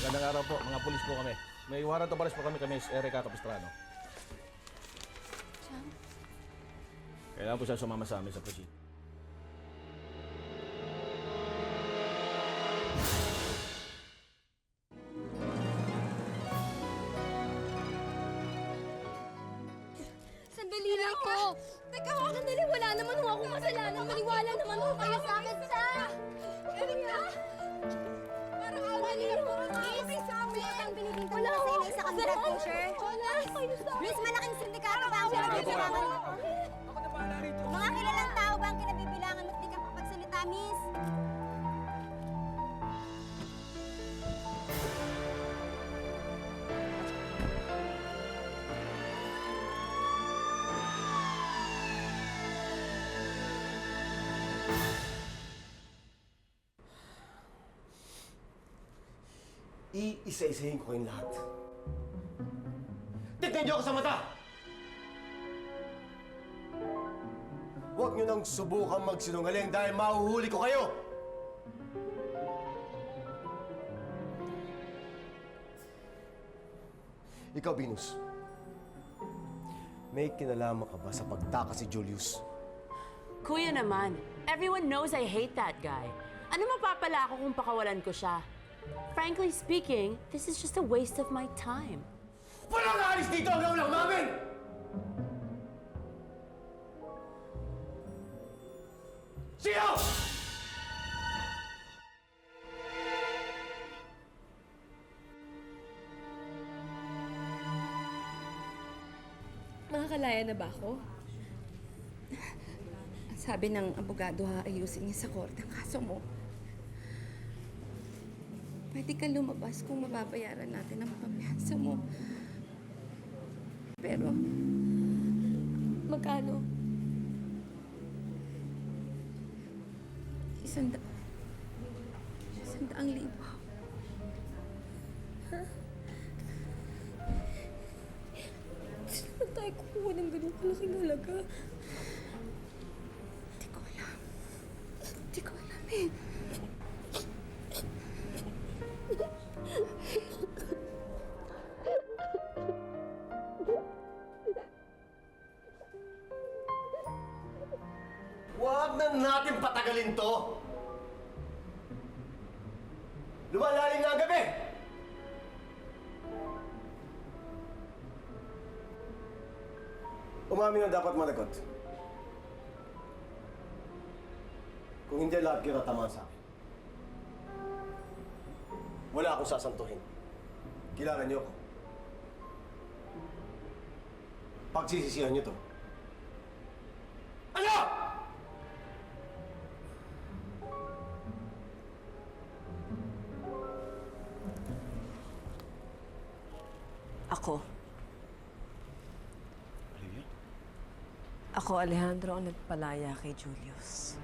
Magandang araw po, mga pulis po kami. May warrant of arrest po kami, Miss Erica Capistrano. Chang? Kailangan po siya sumama sa amin sa proceed. Sandali lang po! Teka ho, sandali! Wala naman ho akong kasalanan! Maniwala naman ho kayo sa akin, sa! Erika! Parang awali lang po! Miss! Sulat ang biniging ko na sa inyo sa kandidat picture. Miss, malaking sindikato ba ang pinagkakasamangan mo? Ako na bahala rito. Mga kilalang tao ba ang kinabibilangan mo't di ka kapagsalita, Miss? Iisa-isahin ko kayong lahat. Tignan niyo ako sa mata! Huwag niyo nang subukan magsinungaling dahil mahuhuli ko kayo! Ikaw, Venus. May kinalaman ka ba sa pagtakas si Julius? Kuya naman, everyone knows I hate that guy. Ano mapapala ako kung pakawalan ko siya? Frankly speaking, this is just a waste of my time. Walang aalis dito hanggang walang mamin! Sino? Makakalaya na ba ako? Ang sabi ng abogado, ayusin niya sa korte ang kaso mo. Pwede ka lumabas kung mababayaran natin ang pampiyansa mo. Pero, magkano? 100,000. Ha? Saan tayo kukuha ng ganun kalaking halaga? Hindi ko alam. Hindi ko alam eh. Huwag na natin patagalin to! Lumalalim na ang gabi! Umamin na dapat managot. Kung hindi, lahat kayo tatamaan sa akin. Wala akong sasantuhin. Kailangan niyo ako. Pagsisisihan niyo to. Ano?! Ako. Olivia? Ako, Alejandro, ang nagpalaya kay Julius.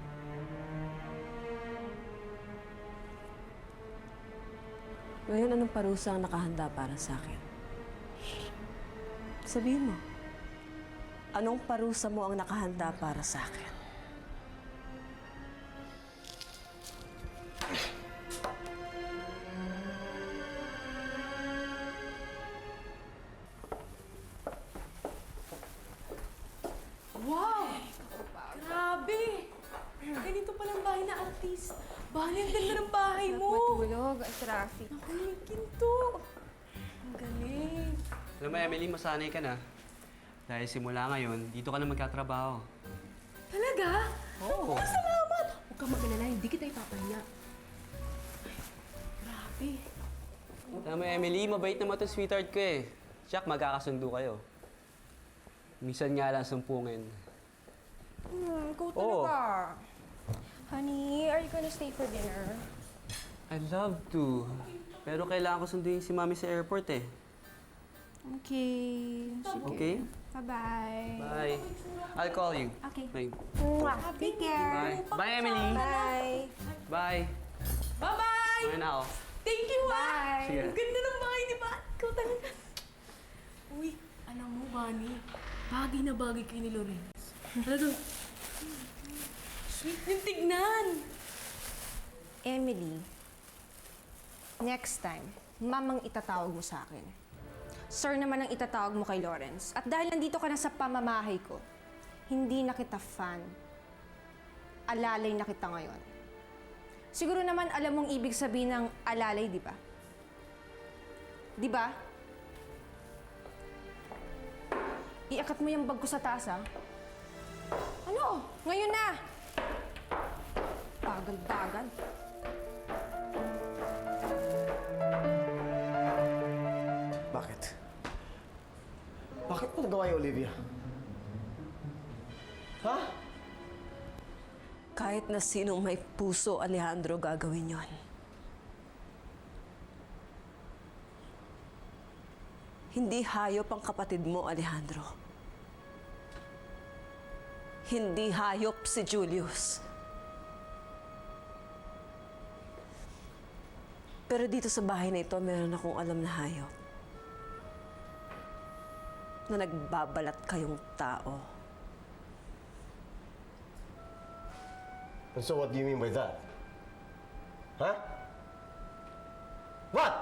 Ngayon, anong parusa ang nakahanda para sa akin? Sabihin mo, anong parusa mo ang nakahanda para sa akin? Wow! Grabe! Ganito palang bahay na artist. Bahay, ang ganda ng bahay mo. Matulog, ang traffic. Naku, yung kinto. Ang galing. Alam mo, Emily, masanay ka na. Dahil simula ngayon, dito ka na magkatrabaho. Talaga? Oo. Oh, salamat! Huwag kang mag-alala, hindi kita ipapahiya. Grabe. Alam mo, Emily, mabait naman ito sweetheart ko eh. Jack, magkakasundo kayo. Minsan nga lang sumpungin. Ikaw Oo. talaga. Honey, are you gonna stay for dinner? I'd love to. Pero kailangan ko sunduin si Mami sa airport eh. Okay. Sige. Okay? Bye-bye. Bye. I'll call you. Okay. Bye. Take care. Bye. Bye, Emily. Bye. Bye. Bye-bye! Bye na ako. Thank you, Bye. Sige. Ang ganda ng bahay, di ba? Ikaw talaga. Uy, alam mo, Bunny, bagay na bagay kay ni Lorenz. Talagang, sweet yung tignan. Emily, next time, mamang itatawag mo sa akin. Sir naman ang itatawag mo kay Lawrence. At dahil nandito ka na sa pamamahay ko, hindi na kita fan. Alalay na kita ngayon. Siguro naman alam mong ibig sabihin ng alalay, di ba? Di ba? Iakat mo yung bag ko sa taas, ha? Ano? Ngayon na! Bagal-bagal. Bakit? Bakit mo nagawa yung Olivia? Ha? Kahit na sinong may puso, Alejandro, gagawin yon. Hindi hayop ang kapatid mo, Alejandro. Hindi hayop si Julius. Pero dito sa bahay na ito, meron akong alam na hayop. Na nagbabalat kayong tao. And so what do you mean by that? Huh? What?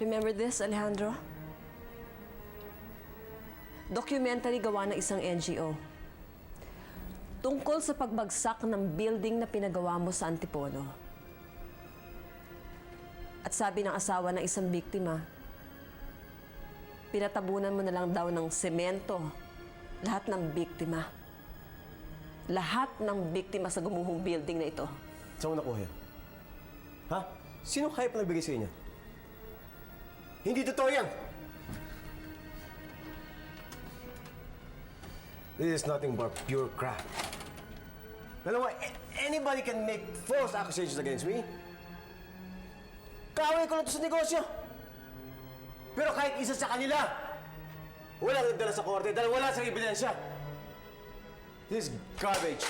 Remember this, Alejandro? Documentary gawa ng isang NGO. Tungkol sa pagbagsak ng building na pinagawa mo sa Antipolo. At sabi ng asawa ng isang biktima, pinatabunan mo na lang daw ng semento lahat ng biktima. Lahat ng biktima sa gumuhong building na ito. Saan mo nakuha yan? Ha? Sinong hype na nagbigay sa inyo? Hindi totoo yan! This is nothing but pure crap. Alam mo, anybody can make false accusations against me. Kaaway ko lang ito sa negosyo. Pero kahit isa sa kanila, walang nagdala sa korte dahil wala sa ebidensya. This is garbage.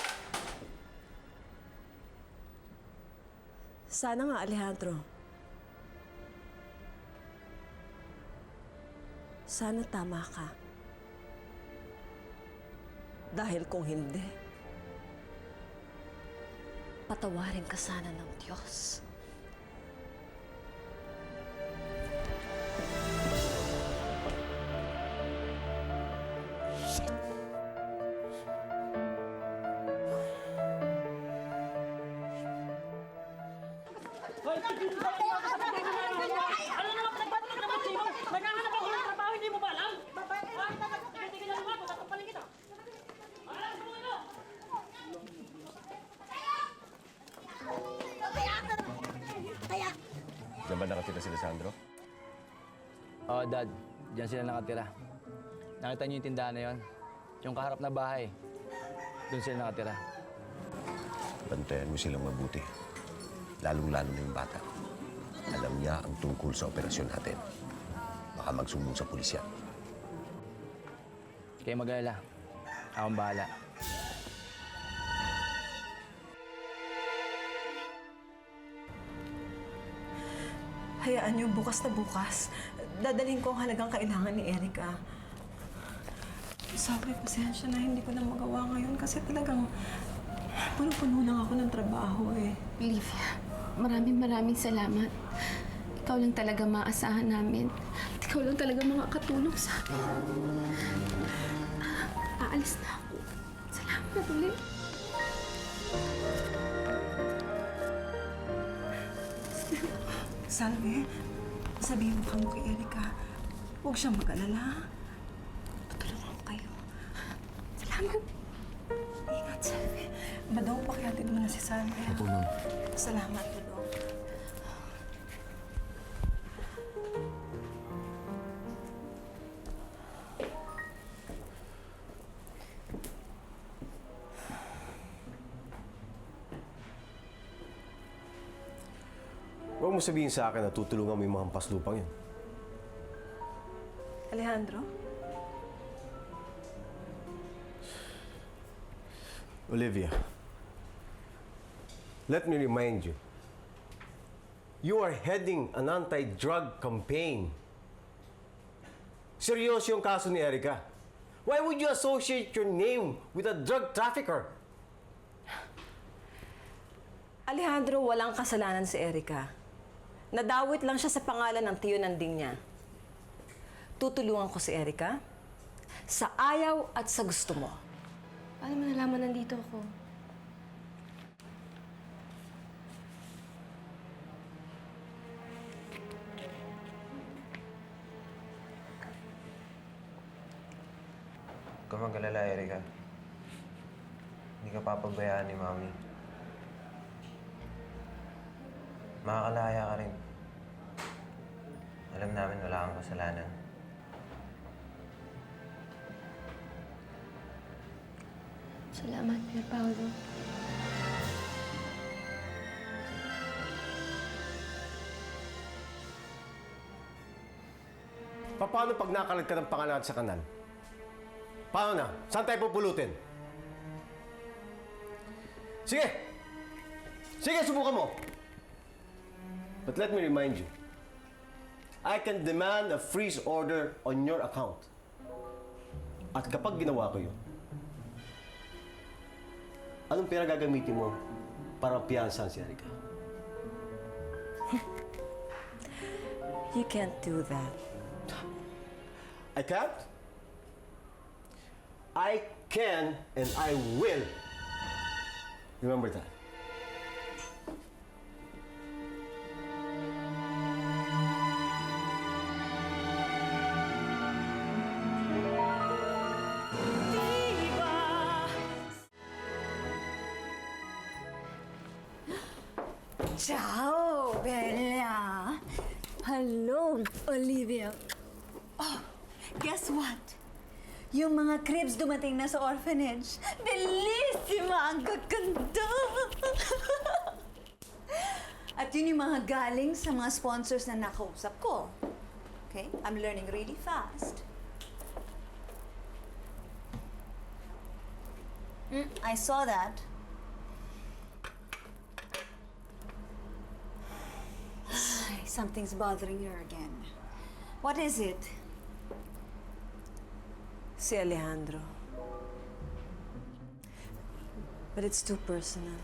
Sana nga, Alejandro. Sana tama ka. Dahil kung hindi, patawarin ka sana ng Diyos. Diyan ba nakatira si Alessandro? Oo, Dad. Diyan sila nakatira. Nakita niyo yung tindahan na yon? Yung kaharap na bahay. Doon sila nakatira. Bantayan mo silang mabuti. Lalong-lalo na yung bata. Alam niya ang tungkol sa operasyon natin. Baka magsumbong sa pulisya. Kayo mag-alala. Akong bahala. Hayaan niyo, bukas na bukas. Dadalhin ko ang halagang kailangan ni Erica. Sorry, pasensya na. Hindi ko na magawa ngayon kasi talagang puno-puno lang ako ng trabaho eh. Olivia, maraming salamat. Ikaw lang talaga maasahan namin. Ikaw lang talaga makakatulong sa amin. Aalis na ako. Salamat ulit. Salve, sabihin mo kamo kay Erica, huwag siyang mag-alala. Tutulungan ko kayo. Salamat. Ingat, Salve. Badong, pakihatid mo na si Salve. Opo, Ma'am. Salamat, Badong. Huwag mo sabihin sa akin na tutulungan mo yung mga hampas lupang yun. Alejandro? Olivia, let me remind you, you are heading an anti-drug campaign. Seryoso yung kaso ni Erica. Why would you associate your name with a drug trafficker? Alejandro, walang kasalanan si Erica. Nadawit lang siya sa pangalan ng tiyo nanding niya. Tutulungan ko si Erica sa ayaw at sa gusto mo. Paano mo nalaman nandito ako? Huwag ka mag-alala, Erica. Hindi ka papabayaan ni Mami. Makakalaya ka rin. Alam namin wala kang kasalanan. Salamat, Pier Paolo. Paano pag nakalag ka ng pangalan sa kanal? Paano na? Saan tayo pupulutin? Sige! Sige, subukan mo! But let me remind you, I can demand a freeze order on your account. At kapag ginawa ko yun, anong pera gagamitin mo para piyansahan si Erica? You can't do that. I can't? I can and I will. Remember that. Ciao, Bella. Hello, Olivia. Oh, guess what? Yung mga cribs dumating na sa orphanage. Bellissima! Ang gaganda! At yun yung mga galing sa mga sponsors na nakausap ko. Okay? I'm learning really fast. I saw that. Something's bothering her again. What is it? Si Alejandro. But it's too personal.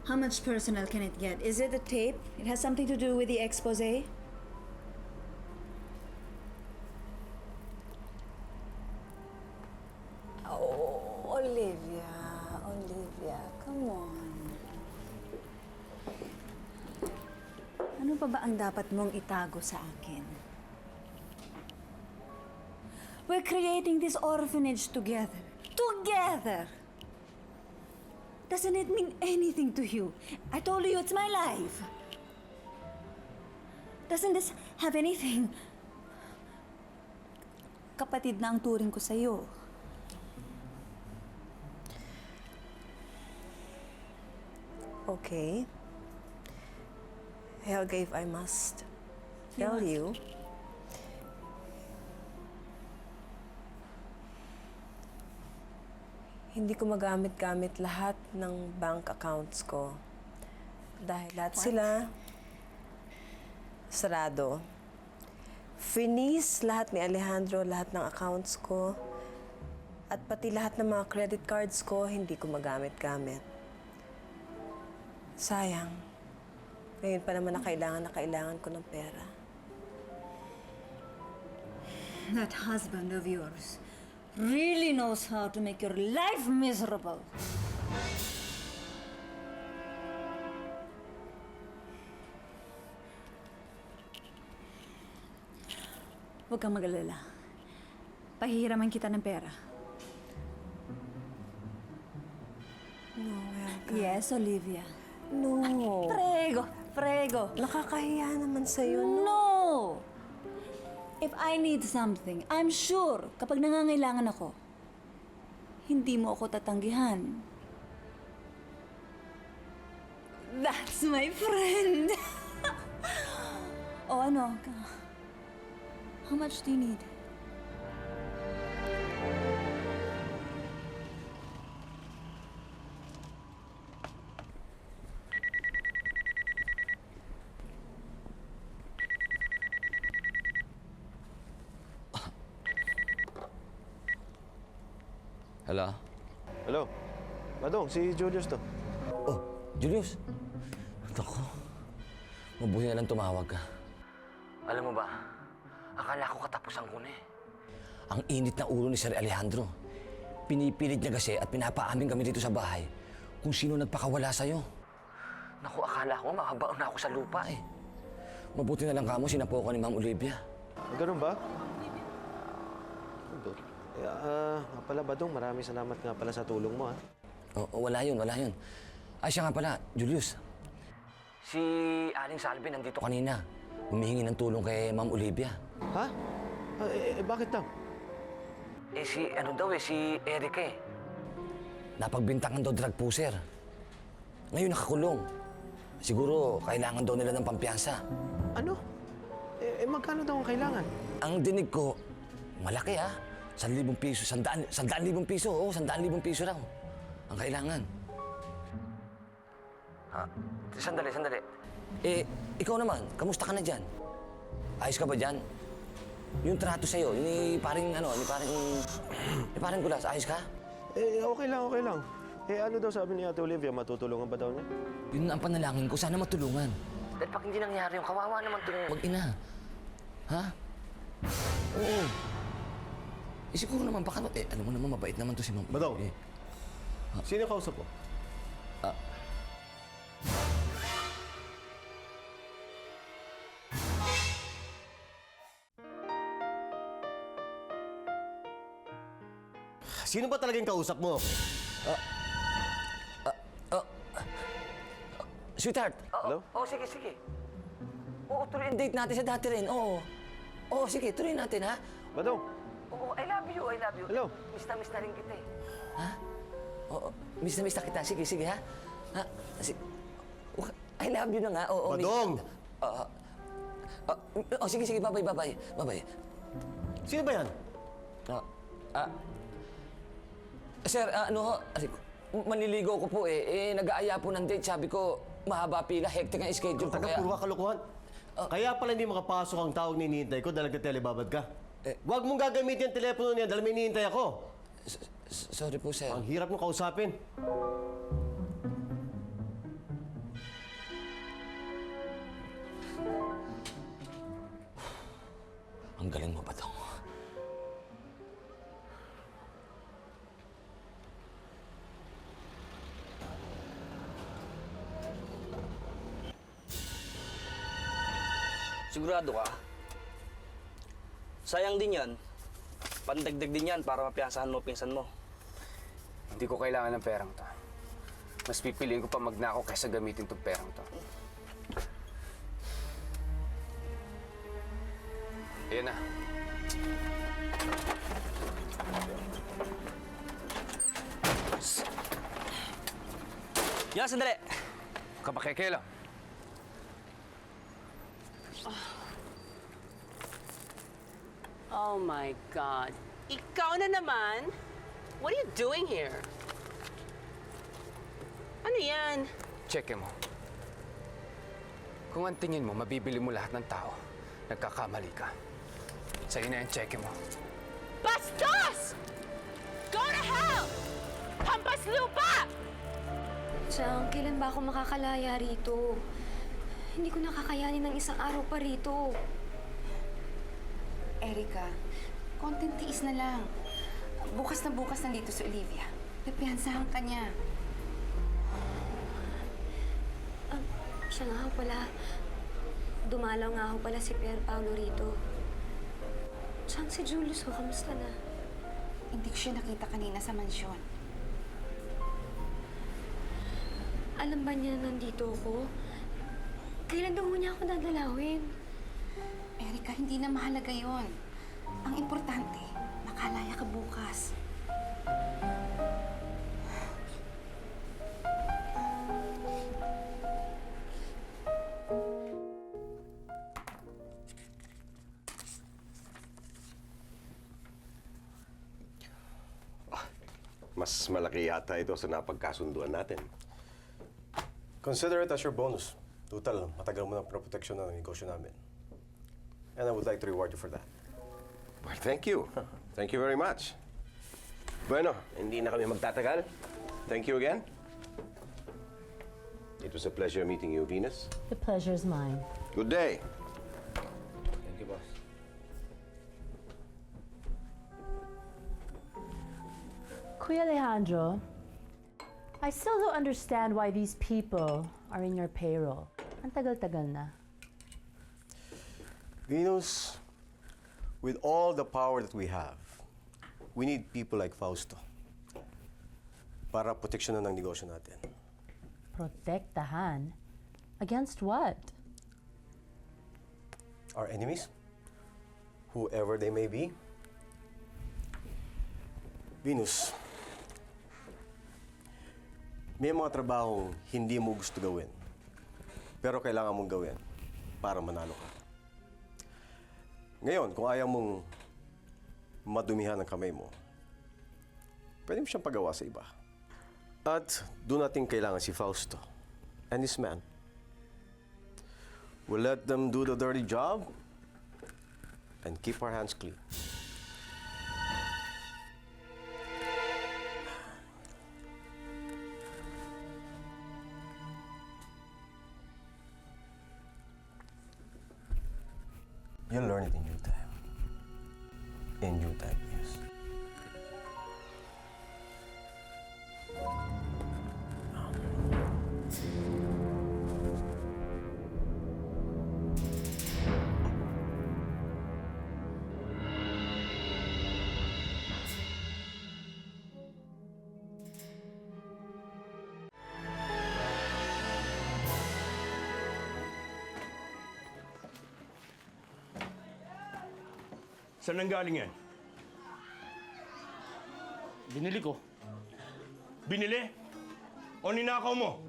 How much personal can it get? Is it a tape? It has something to do with the expose? Oh, Olivia, come on. Ano pa ba ang dapat mong itago sa akin? We're creating this orphanage together. Together! Doesn't it mean anything to you? I told you it's my life. Doesn't this have anything? Kapatid na ang turing ko sa'yo. Okay. Helga, if I must tell you, hindi ko magamit-gamit lahat ng bank accounts ko. Dahil lahat sila sarado. Finis lahat ni Alejandro, lahat ng accounts ko. At pati lahat ng mga credit cards ko, hindi ko magamit-gamit. Sayang. Ngayon pa naman na kailangan ko ng pera. That husband of yours really knows how to make your life miserable. Huwag kang mag-alala. Pahihiraman kita ng pera. No, Helga. Yes, Olivia. No. Prego. Nakakahiya naman sa'yo. No! If I need something, I'm sure kapag nangangailangan ako, hindi mo ako tatanggihan. That's my friend! O ano? How much do you need? Hello? Hello? Badong, si Julius to. Oh, Julius. Naku, mabuti na lang tumawag ka. Alam mo ba, akala ko katapusan ko na eh. Ang init na ulo ni Sir Alejandro. Pinipilit niya kasi at pinapaamin kami dito sa bahay kung sino nagpakawala sa'yo. Naku, akala ko makabaon na ako sa lupa eh. Mabuti na lang kamo sinapo ko ni Ma'am Olivia. Ganun ba? Nga pala, Badong, maraming salamat nga pala sa tulong mo, ha? Wala yun. Ay, siya nga pala, Julius. Si Aling Salvi nandito kanina. Humihingi ng tulong kay Ma'am Olivia. Ha? Bakit daw? Si Erica eh. Napagbintangan daw drug pusher. Ngayon nakakulong. Siguro kailangan daw nila ng pampiyansa. Ano? Magkano daw ang kailangan? Ang dinig ko, malaki 1,000 piso. 100,000 piso. Oo, 100,000 piso raw. Ang kailangan. Sandali. Ikaw naman, kamusta ka na dyan? Ayos ka ba dyan? Yung trato sa'yo, ni paring Kulas, ayos ka? Okay lang. Ano daw sabi ni Ate Olivia, matutulungan ba daw niya? Yun ang panalangin ko, sana matulungan. Dahil pag hindi nangyari yung kawawa naman itong mag-ina. Ha? Oo. Siguro naman, baka, alam mo naman, mabait naman to si Ma'am. Badong, sino kausap mo? Sino ba talagang kausap mo? Sweetheart. Hello? Sige. Oo, tuloy ang date natin sa dati rin. Oo, sige, tuloy natin, ha? Badong, Oo, I love you. hello? Miss na rin kita eh. Ha? Oo, miss na kita. Sige, ha? Ha? I love you na nga. Oo, Badong! Sige, bye-bye. Sino ba yan? Sir, manliligo ko po eh. Nag-aaya po ng date. Sabi ko, mahaba pila, hectic ang schedule ko. Puro ka kalukuhan. Kaya pala hindi makapasok ang tawag na hinihintay ko dahil nagtelebabad ka. Huwag mong gagamitin yung telepono niya dahil may hinihintay ako. Sorry po, sir. Ang hirap mong kausapin. Ang galing mo ba ito? Sigurado ka? Sayang din yan. Pandagdag din yan para mapiyansahan mo pinsan mo. Hindi ko kailangan ng perang to. Mas pipiliin ko pa magnakaw kaysa gamitin tong perang to. Ayan na. Yan, sandali! Kapakekelo. Oh my God. Ikaw na naman? What are you doing here? Ano yan? Check mo. Kung ang tingin mo, mabibili mo lahat ng tao, nagkakamali ka. Sa'yo na yan, check mo. Bastos! Go to hell! Hampas lupa! Chang, kailan ba ako makakalaya rito? Hindi ko nakakayanin ng isang araw pa rito. Erica, konting tiis na lang. Bukas na bukas nandito si Olivia. Pipiyansahan ka niya. Siya nga ho pala. Dumalaw nga ho pala si Pier Paolo rito. Chang, si Julius ho, kamusta na? Hindi ko siya nakita kanina sa mansyon. Alam ba niya na nandito ako? Kailan daw niya ako dadalawin? Erica, hindi na mahalaga yon. Ang importante, makalaya ka bukas. Mas malaki yata ito sa napagkasunduan natin. Consider it as your bonus. Total, matagal mo ng proteksyon ng negosyo namin. And I would like to reward you for that. Well, thank you. Thank you very much. Bueno, hindi na kami magtatagal. Thank you again. It was a pleasure meeting you, Venus. The pleasure's mine. Good day. Thank you, boss. Kuya Alejandro, I still don't understand why these people are in your payroll. Ang tagal-tagal na. Venus, with all the power that we have, we need people like Fausto para proteksyonan ng negosyo natin. Protektahan? Against what? Our enemies, whoever they may be. Venus, may mga trabahong hindi mo gusto gawin, pero kailangan mong gawin para manalo ka. Ngayon, kung ayaw mong madumihan ang kamay mo, pwede mo siyang pagawa sa iba. At doon natin kailangan si Fausto and his man. We'll let them do the dirty job and keep our hands clean. You'll learn it in due time. In due time, yes. Saan nanggaling yan? Binili ko. Binili? O ninakaw mo?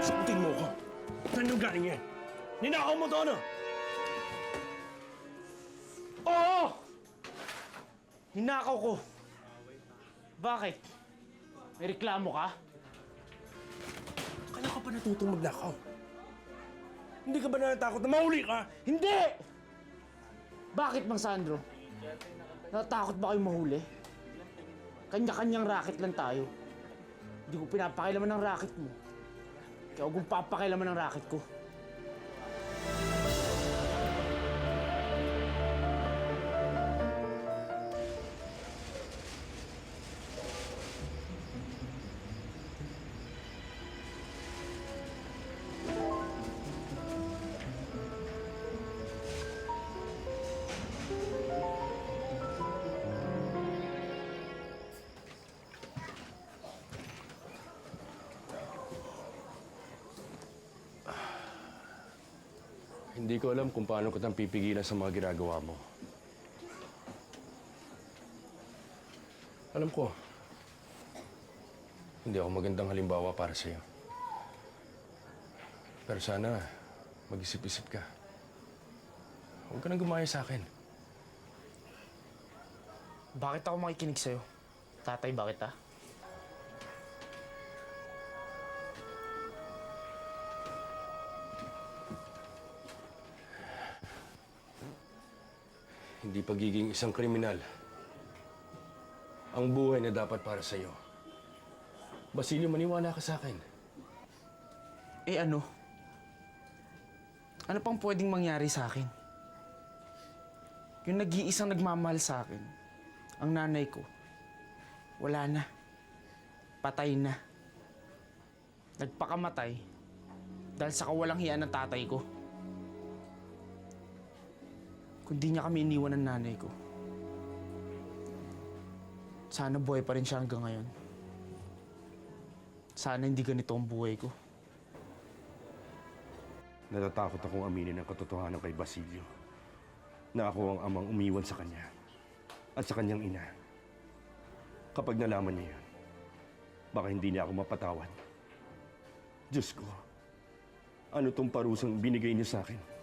Sagutin mo ko. Saan nanggaling yan? Ninakaw mo to, ano? Oo! Hinakaw ko. Bakit? May reklamo ka? Kailan ka pa natutong magnakaw? Hindi ka ba natatakot na mahuli ka? Hindi! Bakit, Mang Sandro? Natatakot ba kayo mahuli? Kanya-kanyang racket lang tayo. Hindi ko pinapakailaman ng racket mo. Kaya huwag mong papakailaman ng racket ko. Hindi ko alam kung paano ko tang pipigilan sa mga ginagawa mo. Alam ko, hindi ako magandang halimbawa para sa'yo. Pero sana, mag-isip-isip ka. Huwag ka nang gumaya sa akin. Bakit ako makikinig sa'yo? Tatay, bakit ah? Hindi pagiging isang kriminal ang buhay na dapat para sa'yo. Basilio, maniwala ka sa akin. Eh ano? Ano pang pwedeng mangyari sa akin? Yung nag-iisang nagmamahal sa akin, ang nanay ko, wala na. Patay na. Nagpakamatay dahil sa kawalang hiya ng tatay ko. Kung di niya kami iniwan ng nanay ko, sana buhay pa rin siya hanggang ngayon. Sana hindi ganito ang buhay ko. Natatakot akong aminin ang katotohanan kay Basilio na ako ang amang umiwan sa kanya at sa kanyang ina. Kapag nalaman niya yun, baka hindi niya ako mapatawad. Diyos ko, ano tong parusang binigay niyo sa akin?